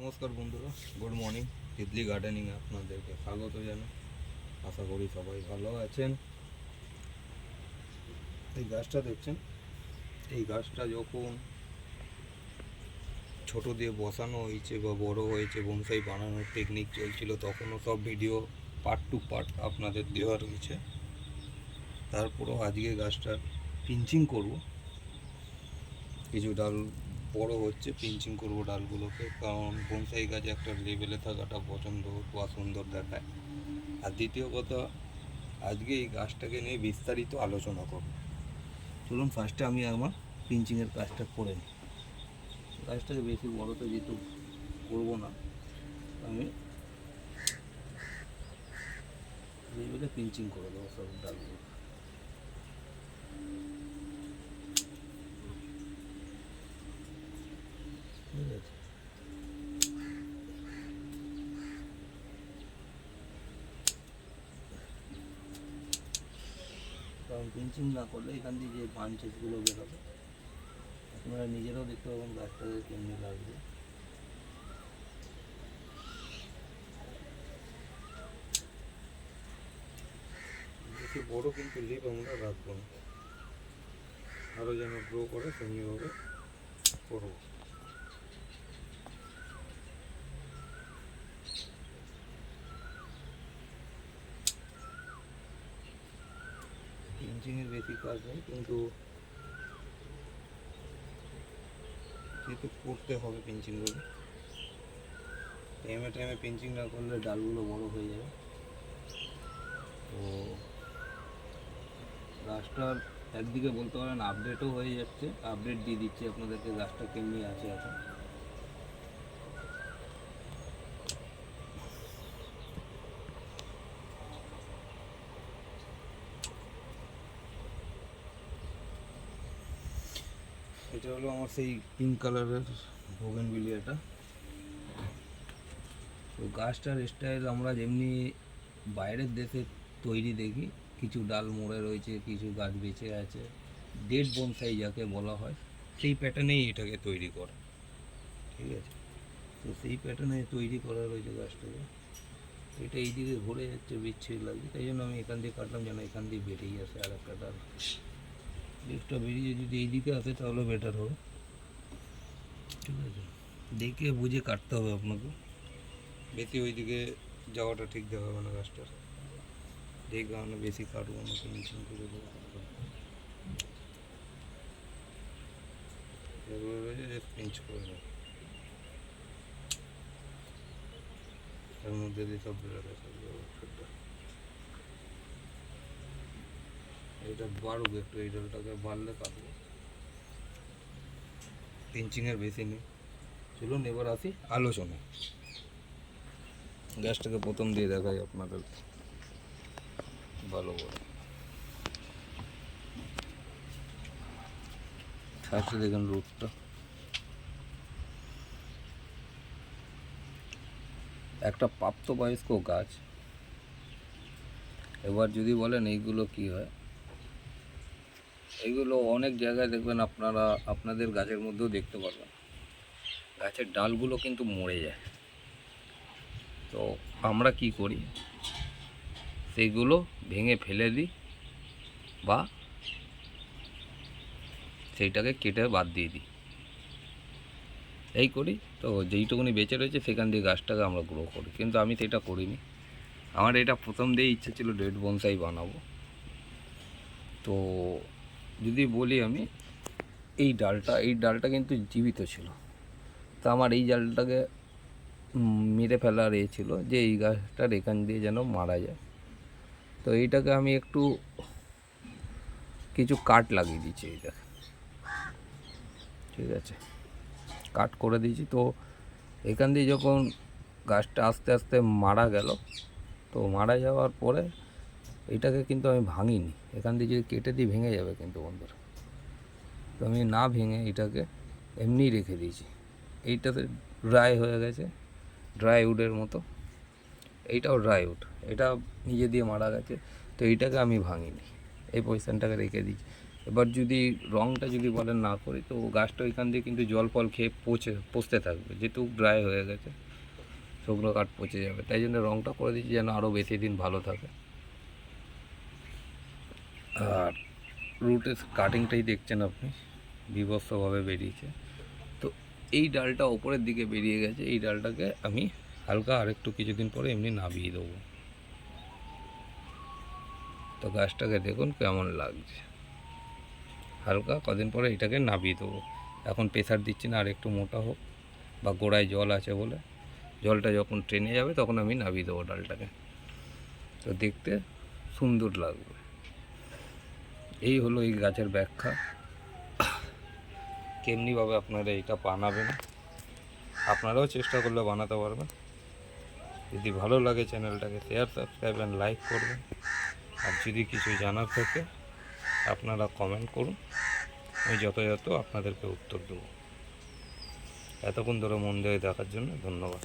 নমস্কার বন্ধুরা, good morning. Titli গার্ডেনিংয়ে আপনাদেরকে স্বাগত জানাই। আশা করি সবাই ভালো আছেন। এই গাছটা দেখছেন, এই গাছটা যখন ছোট দিয়ে বসানো হয়েছে বা বড় হয়েছে, বনসাই বানানোর টেকনিক চলছিল, তখনও সব ভিডিও পার্ট টু পার্ট আপনাদের দেওয়া রয়েছে। তারপরও আজকে গাছটার পিঞ্চিং করব। কিছু ডাল বড় হচ্ছে, পিঞ্চিং করব ডালগুলোকে, কারণ বনসাই গাছে একটা লেভেলে থাকাটা পছন্দ বা সুন্দর দেখায়। আর দ্বিতীয় কথা, আজকে এই গাছটাকে নিয়ে বিস্তারিত আলোচনা করব। চলুন ফার্স্টে আমি আমার পিঞ্চিংয়ের কাজটা করে নিই। গাছটাকে বেশি বড় তো যেহেতু করবো না, আমি লেভেলে পিঞ্চিং করে দেবো সব ডালগুলো। ঠিক আছে, কারণ পিঞ্চিং না করলে এখান দিয়ে যে ব্রাঞ্চেসগুলো বেরোবে, আপনারা নিজেরাও দেখতে পাবেন গাছটাকে কেমনি লাগবে। বেশি বড় কিন্তু লিপ আমরা রাখবো না, আরও যেন গ্রো করে সেমনিভাবে করবো। পিঞ্চিংয়ের বেশি কাজ নেই, কিন্তু যেহেতু করতে হবে পিঞ্চিংগুলো, টাইমে টাইমে পিঞ্চিং না করলে ডালগুলো বড় হয়ে যাবে। তো গাছটার একদিকে বলতে পারেন আপডেটও হয়ে যাচ্ছে, আপডেট দিয়ে দিচ্ছি আপনাদেরকে গাছটা কেমনি আছে এখন। এটা হলো আমার সেই পিঙ্ক কালারের বোগেনভিলিয়াটা। তো গাছটার স্টাইল আমরা যেমনি বাইরের দেশে তৈরি দেখি, কিছু ডাল মরে রয়েছে, কিছু গাছ বেঁচে আছে, ডেড বনসাই যাকে বলা হয়, সেই প্যাটার্নেই এটাকে তৈরি করা। ঠিক আছে, তো সেই প্যাটার্নে তৈরি করা রয়েছে গাছটাকে। এটা এই দিকে ঘুরে যাচ্ছে, বিচ্ছিরি লাগছে, তাই জন্য আমি এখান দিয়ে কাটলাম যেন এখান দিয়ে বেরিয়ে আসে আর একটা ডাল। লিফটা বেরিয়ে যদি এই দিকে আসে তাহলে বেটার হবে। ঠিক আছে, দেখে বুঝে কাটতে হবে আপনাকে, বেশি ওই দিকে যাওয়াটা ঠিক দেখাবে না গাছটার। এই কারণে বেশি কাটবো না, ফিনিশিং করে দেবো। এগুলো রয়েছে জাস্ট পিঞ্চ করে দেবো, তার মধ্যে দিয়ে সব বেরোবে সব। এটা বাড়ুক একটু, এই ডালটাকে বাড়লে কাটবো, পিঞ্চিংয়ের বেশি নেই। চলুন এবার আসি আলোচনা। গ্যাসটাকে প্রথম দিয়ে দেখাই আপনাদের ভালো করে। ফার্স্টে দেখেন রুটটা, একটা প্রাপ্তবয়স্ক গাছ। এবার যদি বলেন এইগুলো কি হয়, এইগুলো অনেক জায়গায় দেখবেন আপনারা, আপনাদের গাছের মধ্যেও দেখতে পারবেন, গাছের ডালগুলো কিন্তু মরে যায়। তো আমরা কি করি, সেইগুলো ভেঙে ফেলে দিই বা সেইটাকে কেটে বাদ দিয়ে দিই, এই করি। তো যেইটুকুনি বেঁচে রয়েছে সেখান দিয়ে গাছটাকে আমরা গ্রো করি, কিন্তু আমি সেটা করিনি। আমার এটা প্রথম দিয়ে ইচ্ছে ছিল ডেড বনসাই বানাবো। তো যদি বলি আমি, এই ডালটা কিন্তু জীবিত ছিল। তো আমার এই ডালটাকে মেরে ফেলার এ ছিল যে এই গাছটার এখান দিয়ে যেন মারা যায়। তো এইটাকে আমি একটু কিছু কাট লাগিয়ে দিয়েছি এইটাকে। ঠিক আছে, কাট করে দিয়েছি। তো এখান দিয়ে যখন গাছটা আস্তে আস্তে মারা গেল, তো মারা যাওয়ার পরে এটাকে কিন্তু আমি ভাঙিনি, এখান দিয়ে যদি কেটে দিই ভেঙে যাবে কিন্তু বন্ধুরা। তো আমি না ভেঙে এটাকে এমনিই রেখে দিয়েছি। এইটাতে ড্রাই হয়ে গেছে, ড্রাই উডের মতো। এইটাও ড্রাই উড, এটা নিজে দিয়ে মারা গেছে। তো এইটাকে আমি ভাঙিনি, এই পজিশানটাকে রেখে দিয়েছি। এবার যদি রঙটা যদি বলেন না করি, তো গাছটা ওইখান দিয়ে কিন্তু জল ফল খেয়ে পচতে থাকবে, যেহেতু ড্রাই হয়ে গেছে, শুকনো কাঠ পচে যাবে। তাই জন্য রঙটা করে দিচ্ছি যেন আরও বেশি দিন ভালো থাকে। আর রুটের কাটিংটাই দেখছেন আপনি, বিভৎসভাবে বেরিয়েছে। তো এই ডালটা ওপরের দিকে বেরিয়ে গেছে, এই ডালটাকে আমি হালকা আরেকটু কিছুদিন পরে এমনি নামিয়ে দেবো। তো গাছটাকে দেখুন কেমন লাগছে, হালকা কদিন পরে এটাকে নামিয়ে দেবো। এখন প্রেসার দিচ্ছি না, আর একটু মোটা হোক, বা গোড়ায় জল আছে বলে জলটা যখন ট্রেনে যাবে তখন আমি নামিয়ে দেবো ডালটাকে। তো দেখতে সুন্দর লাগবে। এই হলো এই গাছের ব্যাখ্যা, কেমনিভাবে আপনারা এটা বানাবেন, আপনারাও চেষ্টা করলে বানাতে পারবেন। যদি ভালো লাগে চ্যানেলটাকে শেয়ার, সাবস্ক্রাইব অ্যান্ড লাইক করবেন। আর যদি কিছু জানার থাকে আপনারা কমেন্ট করুন, আমি যথাযথ আপনাদেরকে উত্তর দেবো। এতক্ষণ ধরে মন দিয়ে দেখার জন্য ধন্যবাদ।